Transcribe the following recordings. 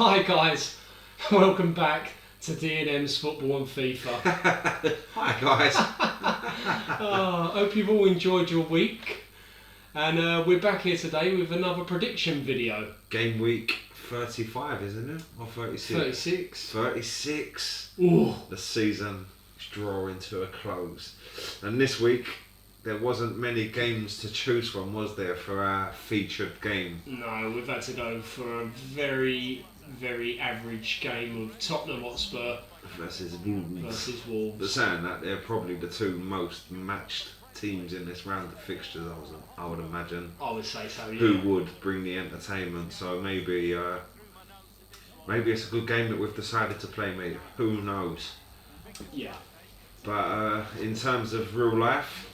Hi guys, welcome back to D&M's Football and FIFA. Hi guys. Hope you've all enjoyed your week, and we're back here today with another prediction video. Game week 35, isn't it? Or 36? 36. 36. Ooh. The season is drawing to a close. And this week, there wasn't many games to choose from, was there, for our featured game? No, we've had to go for a very, very average game of Tottenham Hotspur Versus Wolves. But saying that, they're probably the two most matched teams in this round of fixtures, I would imagine. I would say so, yeah. Who would bring the entertainment, so maybe it's a good game that we've decided to play, mate. Who knows? Yeah. But in terms of real life,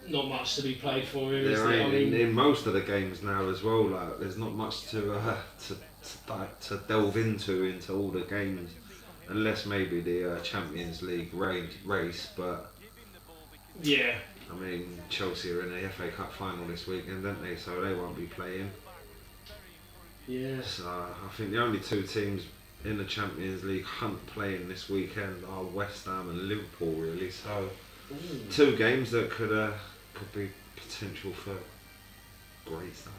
not much to be played for him, is there? In most of the games now as well. Like, there's not much to delve into all the games, unless maybe the Champions League race. But yeah, I mean, Chelsea are in the FA Cup final this weekend, aren't they? So they won't be playing. Yeah. So I think the only two teams in the Champions League hunt playing this weekend are West Ham and Liverpool, really. So two games that could be potential for great stuff.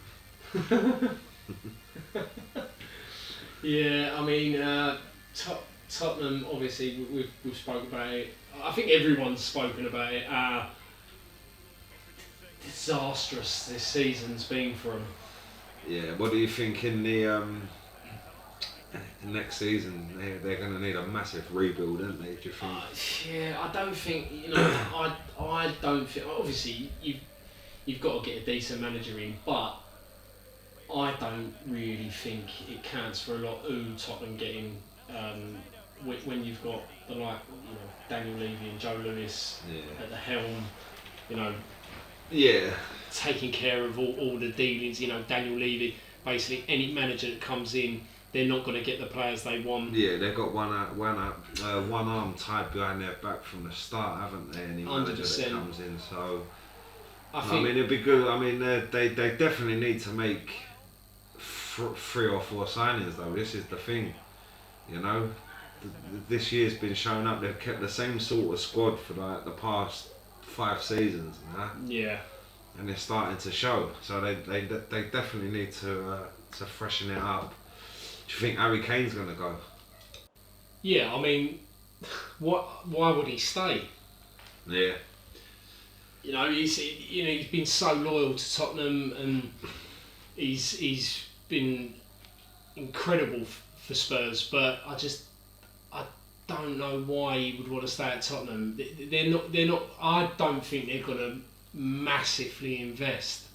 Yeah, I mean, Tottenham, obviously, we've spoken about it. I think everyone's spoken about it. Disastrous this season's been for them. Yeah, what do you think in the next season? They're going to need a massive rebuild, aren't they? Do you think? Yeah, I don't think. I don't think. Obviously, you've got to get a decent manager in, but I don't really think it counts for a lot. Tottenham getting when you've got the Daniel Levy and Joe Lewis at the helm. Yeah. Taking care of all the dealings. Daniel Levy, basically any manager that comes in, they're not going to get the players they want. Yeah, they've got one arm tied behind their back from the start, haven't they? Any manager 100%. that comes in, so I mean, it'd be good. I mean, they definitely need to make 3 or 4 signings, though. This is the thing, This year's been showing up. They've kept the same sort of squad for the past 5 seasons, Yeah. and they're starting to show. So they definitely need to freshen it up. Do you think Harry Kane's going to go? Yeah, I mean, why would he stay? Yeah. He's been so loyal to Tottenham, and he's been incredible for Spurs. But I don't know why he would want to stay at Tottenham. They're not. I don't think they're going to massively invest.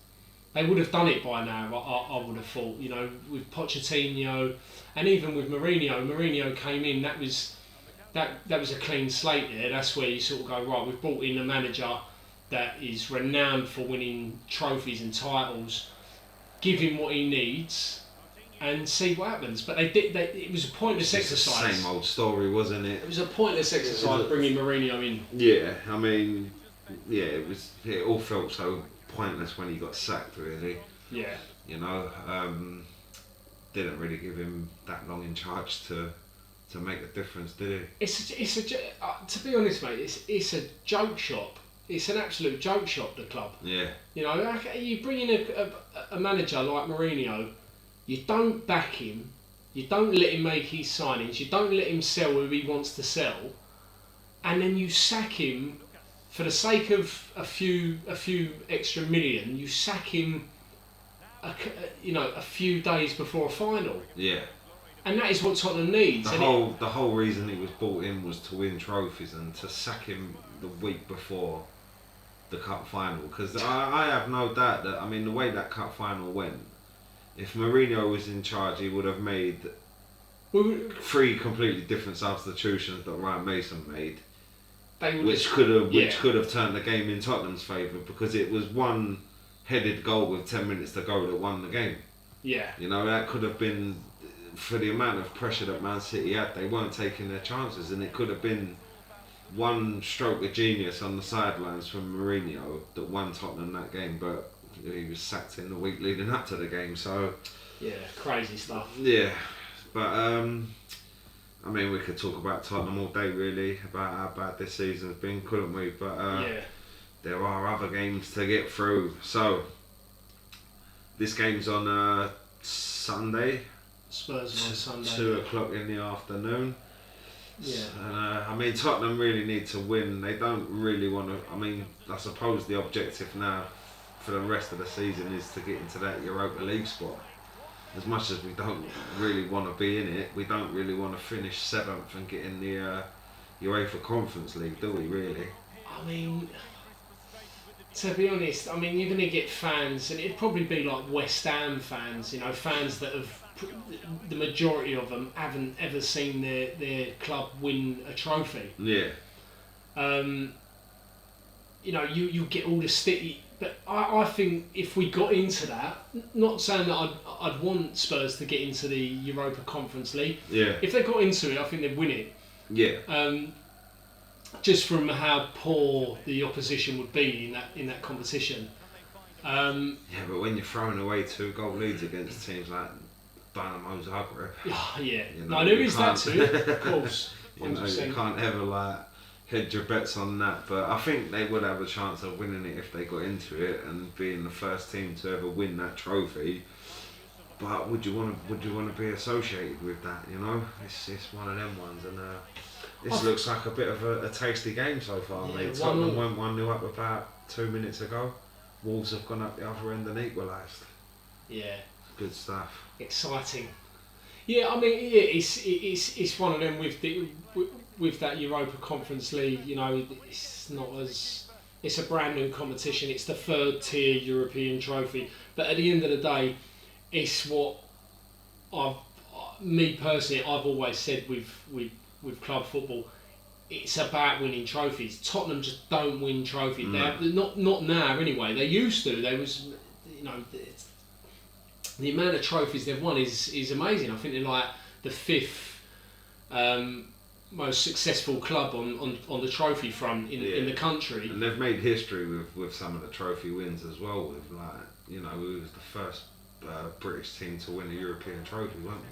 They would have done it by now, I would have thought, with Pochettino, and even with Mourinho. Mourinho came in, that was a clean slate there. That's where you sort of go, right, we've brought in a manager that is renowned for winning trophies and titles, give him what he needs, and see what happens. But it was a pointless exercise. The same old story, wasn't it? It was a pointless exercise bringing Mourinho in. Yeah, I mean, it all felt so pointless when he got sacked, really. Yeah. Didn't really give him that long in charge to make a difference, did he? To be honest, mate, it's a joke shop. It's an absolute joke shop, the club. Yeah. You bring in a manager like Mourinho, you don't back him, you don't let him make his signings, you don't let him sell who he wants to sell, and then you sack him for the sake of a few extra million. You sack him, a few days before a final. Yeah. And that is what Tottenham needs. The whole reason he was brought in was to win trophies, and to sack him the week before the cup final, because I have no doubt that, the way that cup final went, if Mourinho was in charge, he would have made 3 completely different substitutions that Ryan Mason made. Which could have turned the game in Tottenham's favour, because it was one headed goal with 10 minutes to go that won the game. Yeah. That could have been, for the amount of pressure that Man City had, they weren't taking their chances, and it could have been one stroke of genius on the sidelines from Mourinho that won Tottenham that game. But he was sacked in the week leading up to the game, so Yeah, crazy stuff. Yeah, but I mean, we could talk about Tottenham all day, really, about how bad this season's been, couldn't we? But there are other games to get through. So, this game's on Sunday. Spurs on Sunday. 2 o'clock in the afternoon. Yeah. And, I mean, Tottenham really need to win. They don't really want to. I mean, I suppose the objective now for the rest of the season is to get into that Europa League spot. As much as we don't really want to be in it, we don't really want to finish 7th and get in the UEFA Conference League, do we, really? I mean, to be honest, I mean, you're going to get fans, and it'd probably be like West Ham fans, you know, fans that have, the majority of them haven't ever seen their club win a trophy. Yeah. You know, you get all the sticky, but I think if we got into that, not saying that I'd want Spurs to get into the Europa Conference League. Yeah. If they got into it, I think they'd win it. Yeah. Just from how poor the opposition would be in that competition. Yeah, but when you're throwing away 2-goal leads against teams like Dynamo Zagreb, yeah, you know, no, there is that too, of course. You know, you can't ever hedge your bets on that. But I think they would have a chance of winning it if they got into it and being the first team to ever win that trophy. But would you want to be associated with that? You know, it's one of them ones, and this looks like a bit of a tasty game so far, mate. Tottenham went 1-0 up about 2 minutes ago. Wolves have gone up the other end and equalised. Yeah. Good stuff. Exciting. Yeah, I mean, yeah, it's one of them with that Europa Conference League. You know, it's a brand new competition. It's the 3rd tier European trophy. But at the end of the day, it's what me personally, I've always said with club football. It's about winning trophies. Tottenham just don't win trophies. They're not now anyway. They used to. There was, you know, the amount of trophies they've won is amazing. I think they're like the 5th most successful club on the trophy front in the country. And they've made history with some of the trophy wins as well. With we was the first British team to win a European trophy, weren't we?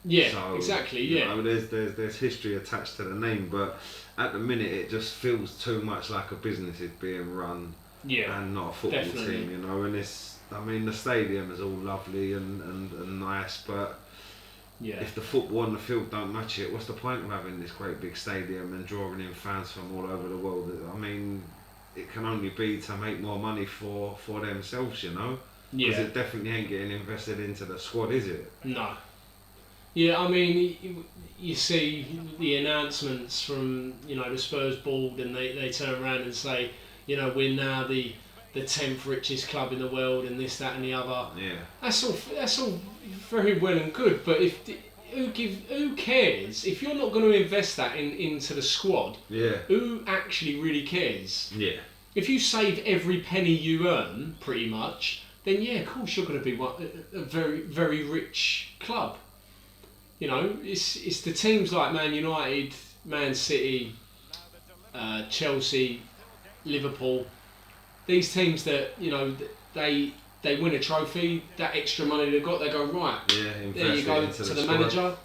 Yeah, so, exactly. Yeah, there's history attached to the name, but at the minute it just feels too much like a business is being run, and not a football team. You know, and the stadium is all lovely and nice, but if the football on the field don't match it, what's the point of having this great big stadium and drawing in fans from all over the world? I mean, it can only be to make more money for themselves, you know. Because it definitely ain't getting invested into the squad, is it? No. Yeah, I mean, you see the announcements from, you know, the Spurs board, and they turn around and say, you know, we're now the 10th richest club in the world, and this, that, and the other. Yeah. That's all very well and good, but who cares if you're not going to invest that into the squad? Yeah. Who actually really cares? Yeah. If you save every penny you earn, pretty much, then yeah, of course you're going to be a very, very rich club. You know, it's the teams like Man United, Man City, Chelsea, Liverpool. These teams that, you know, they win a trophy, that extra money they've got, they go, right, there you go, to the manager.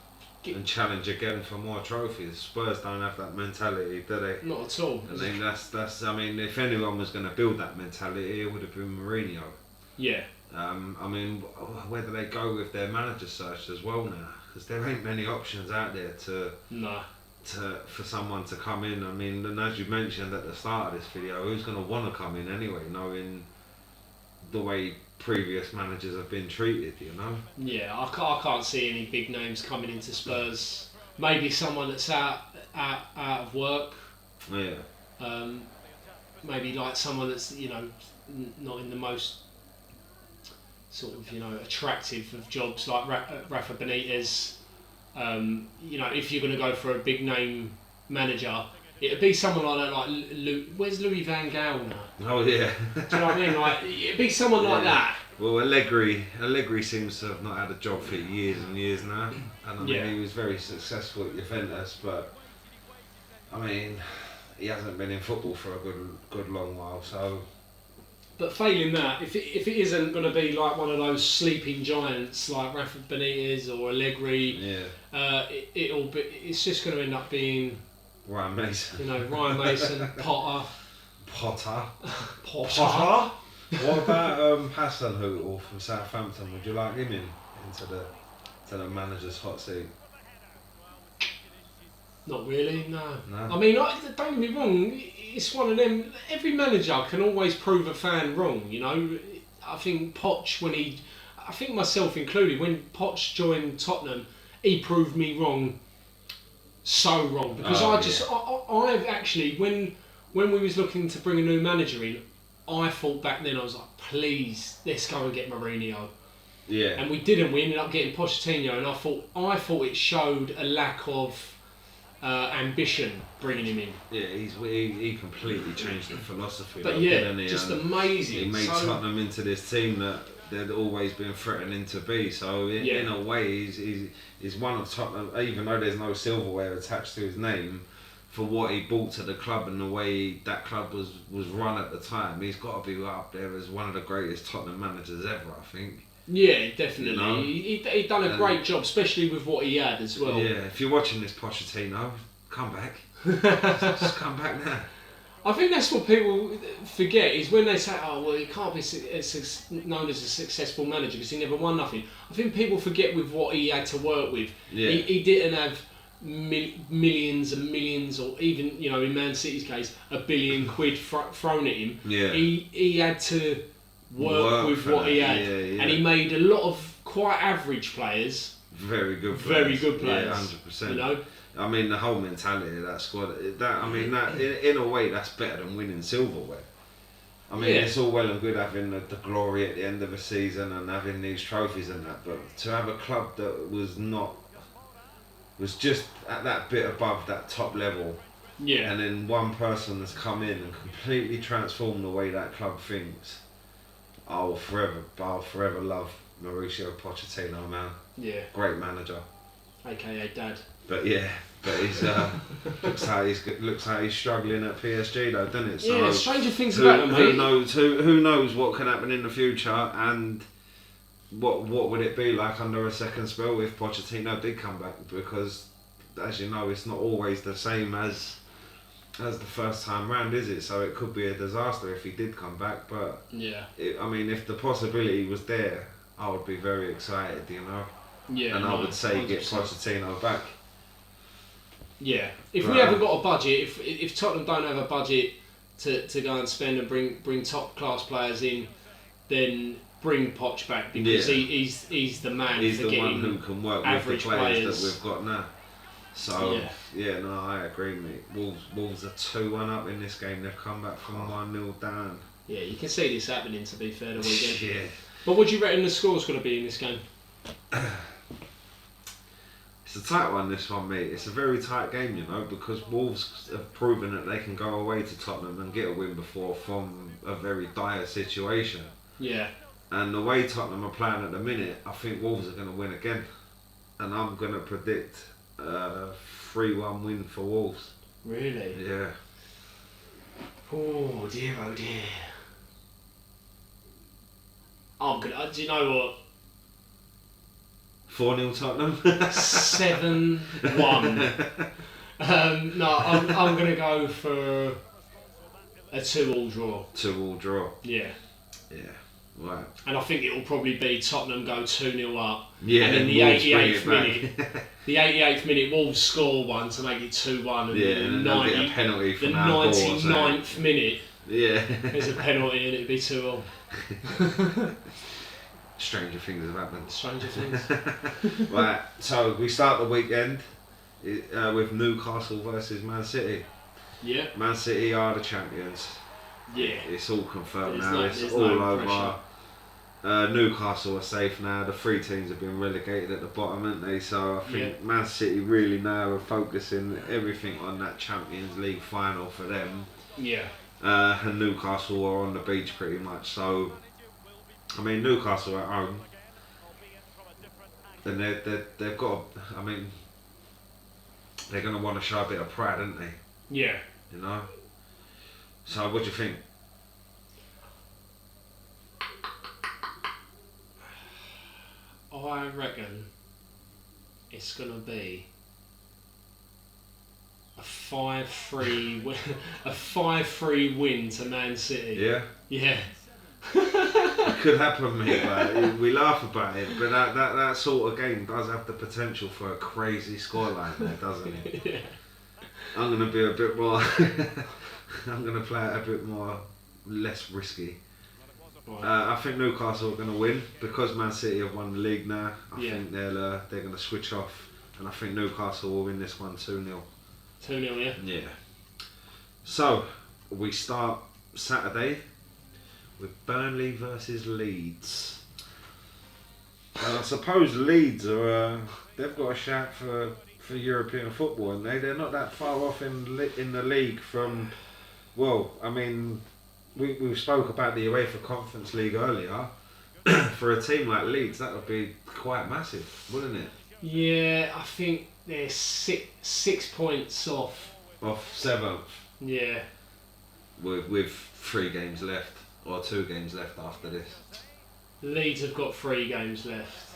And challenge again for more trophies. Spurs don't have that mentality, do they? Not at all. I think that's. I mean, if anyone was going to build that mentality, it would have been Mourinho. Yeah. I mean, where do they go with their manager search as well now? Because there ain't many options out there for someone to come in. I mean, and as you mentioned at the start of this video, who's going to want to come in anyway, knowing the way previous managers have been treated, you know? Yeah, I can't see any big names coming into Spurs. Maybe someone that's out of work. Yeah. Maybe like someone that's, you know, not in the most sort of, you know, attractive of jobs, like Rafa Benitez. You know, if you're going to go for a big name manager, it'd be someone like that, like where's Louis van Gaal now? Oh yeah. Do you know what I mean? Like, it'd be someone like that. Well, Allegri seems to have not had a job for years and years now, and I mean he was very successful at Juventus, but I mean he hasn't been in football for a good long while. So, But failing that, if it isn't going to be like one of those sleeping giants like Rafa Benitez or Allegri, it's just going to end up being Ryan Mason. Ryan Mason, Potter. Potter. Potter. What about Hasenhüttl from Southampton? Would you like him into the manager's hot seat? Not really, no. No. I mean, don't get me wrong. It's one of them. Every manager can always prove a fan wrong. I think Poch, I think myself included, when Poch joined Tottenham, he proved me wrong. So wrong because I've actually when we was looking to bring a new manager in, I thought back then I was like, please, let's go and get Mourinho. Yeah. And we didn't. We ended up getting Pochettino, and I thought it showed a lack of ambition bringing him in. Yeah, he completely changed the philosophy. But didn't he? Just amazing. He made Tottenham into this team that they'd always been threatening to be. So in a way, he's one of Tottenham, even though there's no silverware attached to his name, for what he brought to the club and the way that club was run at the time. He's got to be up there as one of the greatest Tottenham managers ever, I think. Yeah, definitely. He done a great job, especially with what he had as well. Yeah, if you're watching this, Pochettino, come back. Just come back now. I think that's what people forget is when they say, "Oh, well, he can't be known as a successful manager because he never won nothing." I think people forget with what he had to work with. Yeah. He didn't have millions and millions, or even in Man City's case, £1 billion thrown at him. Yeah. He had to work with what he had, and he made a lot of quite average players very good players. Yeah, 100%. I mean, the whole mentality of that squad. In a way, that's better than winning silverware. I mean, it's all well and good having the glory at the end of a season and having these trophies and that, but to have a club that was just at that bit above that top level, and then one person has come in and completely transformed the way that club thinks. I'll forever love Mauricio Pochettino, man. Yeah. Great manager. AKA Dad. But he's looks like he's struggling at PSG though, doesn't it? So stranger things about him, mate. Who knows what can happen in the future, and what would it be like under a second spell if Pochettino did come back? Because as you know, it's not always the same as the first time round, is it? So it could be a disaster if he did come back. But if the possibility was there, I would be very excited, Yeah, and I would say 100%. get Pochettino back. Yeah, if we haven't got a budget, if Tottenham don't have a budget to go and spend and bring top class players in, then bring Poch back because he's the man. He's for the getting one who can work with the players that we've got now. So I agree, mate. Wolves are 2-1 up in this game. They've come back from 1-0 down. Yeah, you can see this happening. To be fair, the weekend. Yeah. But what do you reckon the score's going to be in this game? It's a tight one, this one, mate. It's a very tight game, because Wolves have proven that they can go away to Tottenham and get a win before from a very dire situation. Yeah. And the way Tottenham are playing at the minute, I think Wolves are going to win again. And I'm going to predict a 3-1 win for Wolves. Really? Yeah. Oh dear, oh dear. I'm gonna. Do you know what? 4-0 Tottenham. 7-1. No, I'm gonna go for a 2-2 draw. 2-2 draw. Yeah. Yeah. Right. And I think it will probably be Tottenham go 2-0 up. Yeah. And in the 88th minute, the 88th minute, Wolves score one to make it 2-1. And and they'll get a penalty from the our 99th minute. Yeah. There's a penalty and it'd be 2-2. Stranger things have happened. Stranger things. Right, so we start the weekend with Newcastle versus Man City. Yeah. Man City are the champions. Yeah. It's all confirmed now. It's all over. Newcastle are safe now. The 3 teams have been relegated at the bottom, haven't they? So I think Man City really now are focusing everything on that Champions League final for them. Yeah. And Newcastle are on the beach pretty much. So, I mean, Newcastle at home, and they've got. I mean, they're going to want to show a bit of pride, aren't they? Yeah. So what do you think? I reckon it's going to be a 5-3 win, a 5-3 win to Man City. Yeah. Yeah. It could happen, mate. Like, we laugh about it, but that sort of game does have the potential for a crazy scoreline there, doesn't it? Yeah. I'm going to be a bit more. I'm going to play it a bit more, less risky. Right. I think Newcastle are going to win because Man City have won the league now. I think they're going to switch off, and I think Newcastle will win this one 2-0. 2-0, yeah. Yeah. So we start Saturday with Burnley versus Leeds. And I suppose Leeds are they've got a shout for European football, and they're not that far off in the league from. Well, I mean, we spoke about the UEFA Conference League earlier. For a team like Leeds, that would be quite massive, wouldn't it? Yeah, I think they're 6 points off. Off 7th. Yeah. With 3 games left, or 2 games left after this. Leeds have got 3 games left.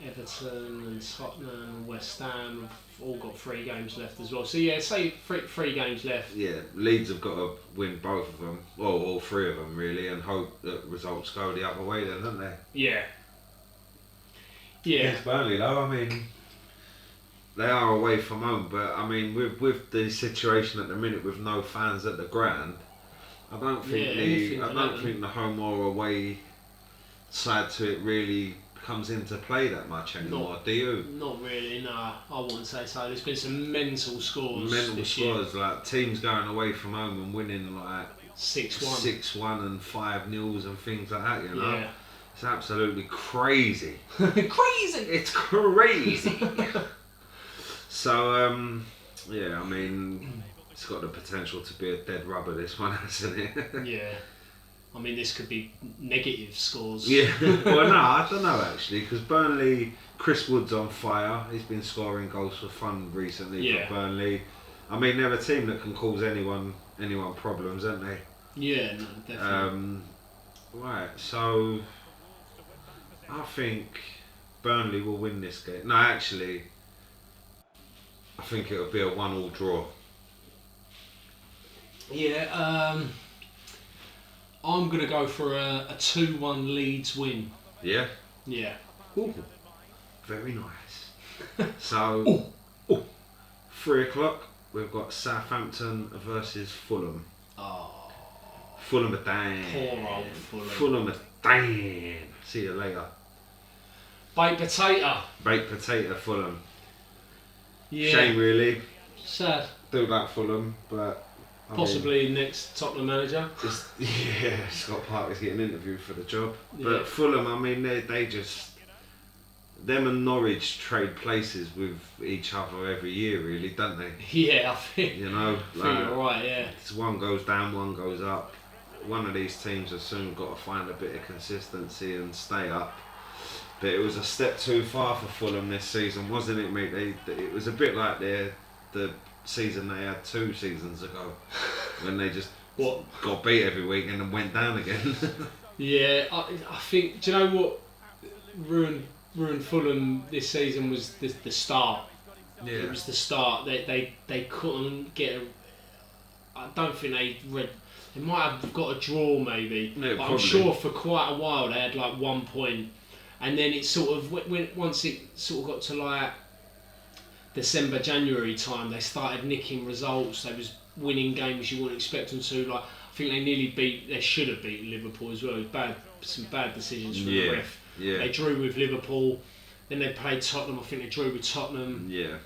Everton and Tottenham and West Ham have all got 3 games left as well. So yeah, say 3 games left. Yeah, Leeds have got to win both of them, well, all 3 of them really, and hope that results go the other way then, don't they? Yeah. Yeah. Against Burnley though, I mean, they are away from home, but I mean, with the situation at the minute with no fans at the ground, I don't think the home or away side to it really comes into play that much anymore. Do you? Not really, no. I wouldn't say so. There's been some mental scores. Mental scores, like teams going away from home and winning like 6-1 and 5-0 and things like that. You know, yeah. It's absolutely crazy. Crazy. It's crazy. So yeah, I mean, it's got the potential to be a dead rubber, this one, hasn't it? Yeah. I mean, this could be negative scores. Yeah. Well, no, I don't know actually, because Burnley, Chris Wood's on fire. He's been scoring goals for fun recently for Burnley. I mean, they're a team that can cause anyone problems, aren't they? Yeah, no, definitely. Right, so I think Burnley will win this game. No, actually, I think it'll be a 1-1 draw. Yeah, I'm going to go for a 2-1 Leeds win. Yeah? Yeah. Ooh, very nice. So, 3 o'clock, we've got Southampton versus Fulham. Oh. Fulham are down. Poor old Fulham. Fulham are down. See you later. Baked potato. Baked potato Fulham. Yeah. Shame really. Sad. Do like Fulham, but possibly next Tottenham manager. Scott Parker's getting interviewed for the job. Yeah. But Fulham, I mean, they just, them and Norwich trade places with each other every year, really, don't they? Yeah, I think. You know, I think you're right. Yeah. One goes down, one goes up. One of these teams has soon got to find a bit of consistency and stay up. But it was a step too far for Fulham this season, wasn't it, mate? It was a bit like the season they had 2 seasons ago, when they just got beat every week and then went down again. Yeah, I think. Do you know what ruined Fulham this season was the start. Yeah. It was the start. They couldn't get. I don't think they read. They might have got a draw maybe. Yeah, but I'm sure for quite a while they had like 1 point, and then it sort of once it sort of got to like December, January time, they started nicking results. They was winning games you wouldn't expect them to. Like I think they should have beaten Liverpool as well. It was some bad decisions from the ref. Yeah. They drew with Liverpool, then they played Tottenham. I think they drew with Tottenham. Yeah.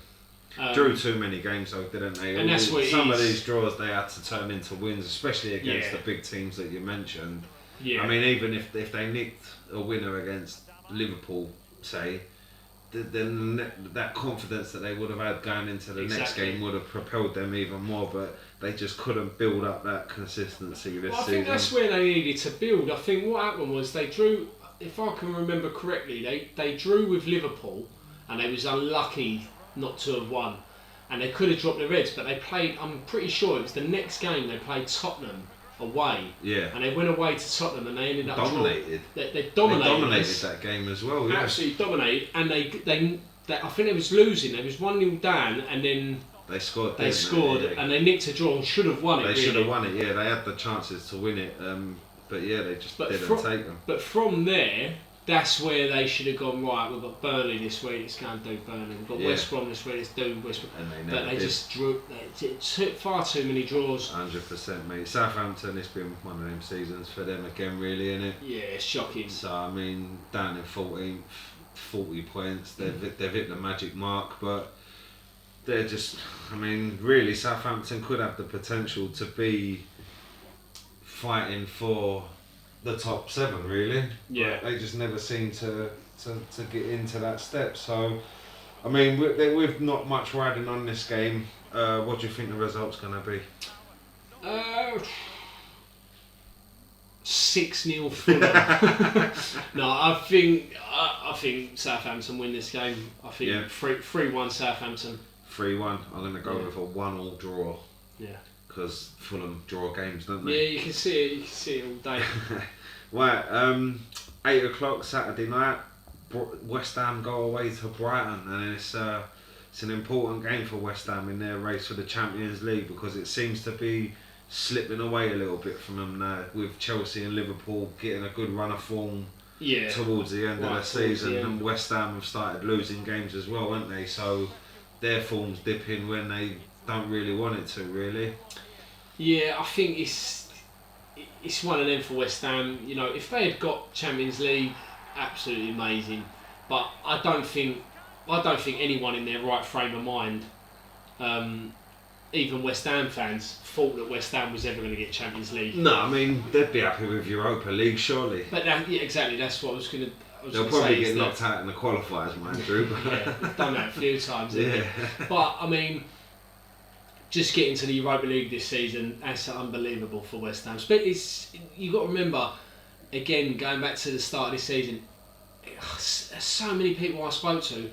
Drew too many games though, didn't they? And that's what some of these draws they had to turn into wins, especially against Yeah. the big teams that you mentioned. Yeah. I mean, even if they nicked a winner against Liverpool, say, then that confidence that they would have had going into the next game would have propelled them even more, but they just couldn't build up that consistency this season. I think that's where they needed to build. I think what happened was they drew, if I can remember correctly, they drew with Liverpool and they was unlucky not to have won. And they could have dropped their heads, but they played, I'm pretty sure it was the next game they played Tottenham away. Yeah. And they went away to Tottenham and they ended up dominated. They dominated that game as well. Yeah. Absolutely dominated, and they I think they was losing. They was 1-0 down, and then they scored. And they nicked a draw and should have won it. They should have won it. Yeah, they had the chances to win it, but yeah, they just didn't take them. But from there, that's where they should have gone. Right, we've got Burnley this week. Let's go and do Burnley. We've got West Brom this week. Let's do West Brom. And but they just drew. They took far too many draws. 100%, mate. Southampton, it's been one of them seasons for them again, really, isn't it? Yeah, it's shocking. So I mean, down in 14th, 40 points. They've hit the magic mark, but they're just. I mean, really, Southampton could have the potential to be fighting for the top 7, really. Yeah. But they just never seem to get into that step. So, I mean, with not much riding on this game, what do you think the result's going to be? 6-0 Fulham. No, I think Southampton win this game. I think 3-1 Southampton. 3-1. I'm going to go with a 1-1 draw. Yeah. Because Fulham draw games, don't they? Yeah, you can see it. You can see it all day. Right, 8 o'clock Saturday night. West Ham go away to Brighton, and it's an important game for West Ham in their race for the Champions League, because it seems to be slipping away a little bit from them now, with Chelsea and Liverpool getting a good run of form towards the end of the season, and West Ham have started losing games as well, haven't they? So their form's dipping when they don't really want it to, really. Yeah, I think it's one of them for West Ham. You know, if they had got Champions League, absolutely amazing. But I don't think anyone in their right frame of mind, even West Ham fans, thought that West Ham was ever going to get Champions League. No, I mean, they'd be happy with Europa League, surely. But exactly, that's what I was going to. They'll probably get knocked out in the qualifiers, mind you. Yeah, they've done that a few times. Yeah. But I mean, just getting to the Europa League this season, that's unbelievable for West Ham. But you've got to remember, again, going back to the start of this season, so many people I spoke to,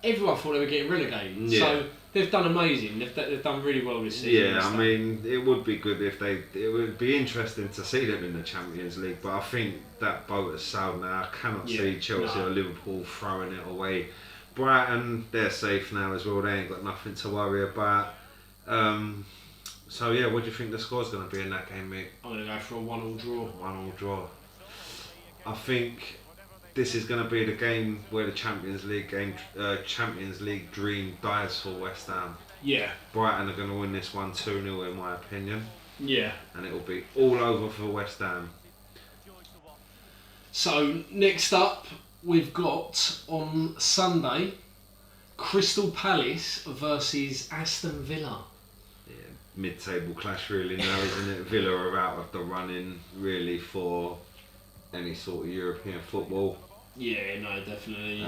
everyone thought they were getting relegated. Yeah. So they've done amazing. They've done really well this season. Yeah, I mean, it would be good if it would be interesting to see them in the Champions League, but I think that boat has sailed now. I cannot see Chelsea or Liverpool throwing it away. Brighton, they're safe now as well. They ain't got nothing to worry about. So yeah, what do you think the score's going to be in that game, mate? I'm going to go for a 1-1 draw. 1-1 draw. I think this is going to be the game where the Champions League dream dies for West Ham. Yeah. Brighton are going to win this one 2-0 in my opinion. Yeah. And it will be all over for West Ham. So next up, we've got on Sunday, Crystal Palace versus Aston Villa. Yeah, mid-table clash really now, isn't it? Villa are out of the running really for any sort of European football. Yeah, no, definitely.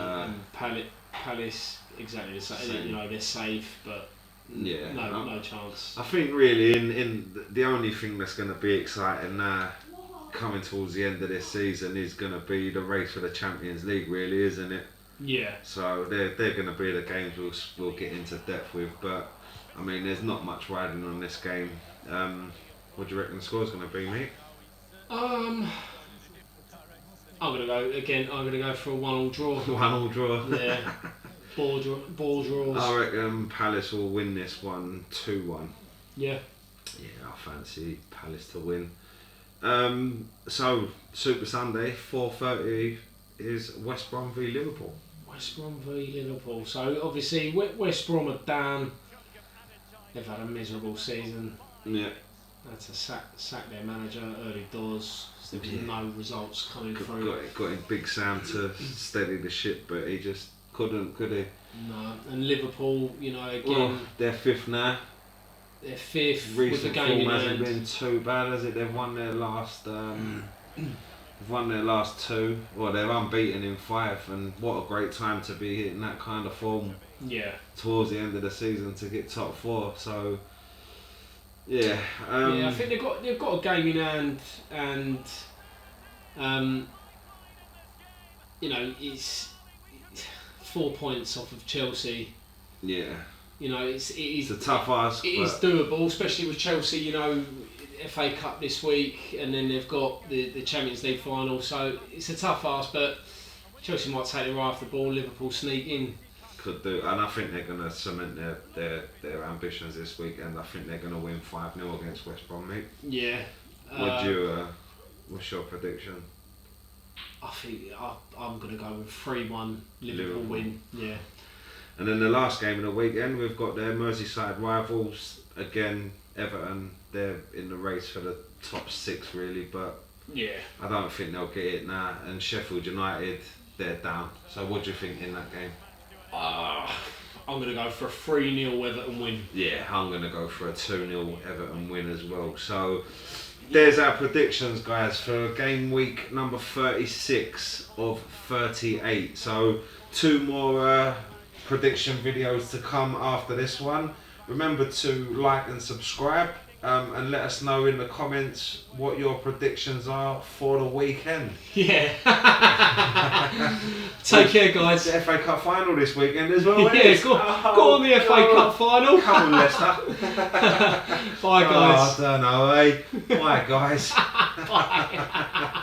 Palace, exactly the same. You know, they're safe, but no chance. I think really, in the only thing that's going to be exciting now, coming towards the end of this season, is going to be the race for the Champions League, really, isn't it? Yeah. So they're going to be the games we'll get into depth with, but I mean, there's not much riding on this game. What do you reckon the score's going to be, mate? I'm gonna go for a 1-1 draw. 1-1 draw. Yeah. Ball draws. I reckon Palace will win this one 2-1. Yeah. Yeah, I fancy Palace to win. So Super Sunday 4:30 is West Brom v Liverpool. West Brom v Liverpool. So obviously West Brom are down. They've had a miserable season. Yeah. Had to sack their manager early doors. There was no results coming through. Got in Big Sam to steady the ship, but he just couldn't, could he? No. And Liverpool, you know, again. Well, they're fifth now. They're fifth. Recent with the game form in hasn't hand. been too bad, has it? They've won their last. They've won their last 2. Well, they're unbeaten in 5, and what a great time to be hitting that kind of form. Yeah. Towards the end of the season to get top 4. So. Yeah. I think they've got a game in hand, and you know, it's 4 points off of Chelsea. Yeah. You know, it is a tough ask. It is doable, especially with Chelsea. You know, FA Cup this week, and then they've got the Champions League final. So it's a tough ask, but Chelsea might take the right off the ball. Liverpool sneak in. Could do, and I think they're going to cement their ambitions this week, and I think they're going to win 5-0 against West Brom, mate. Yeah. What's your prediction? I think I'm going to go with 3-1 Liverpool win. Yeah. And then the last game of the weekend, we've got their Merseyside rivals again. Everton, they're in the race for the top 6 really, but yeah, I don't think they'll get it now. And Sheffield United, they're down. So what do you think in that game? I'm going to go for a 3-0 Everton win. Yeah, I'm going to go for a 2-0 Everton win as well. So there's our predictions, guys, for game week number 36 of 38. So 2 more prediction videos to come after this one. Remember to like and subscribe, and let us know in the comments what your predictions are for the weekend. Yeah. Take care, guys. It's the FA Cup final this weekend as well. Yeah, go on the FA Cup final. Come on, Leicester. Bye, guys. Oh, I don't know, eh? Bye, guys. Bye.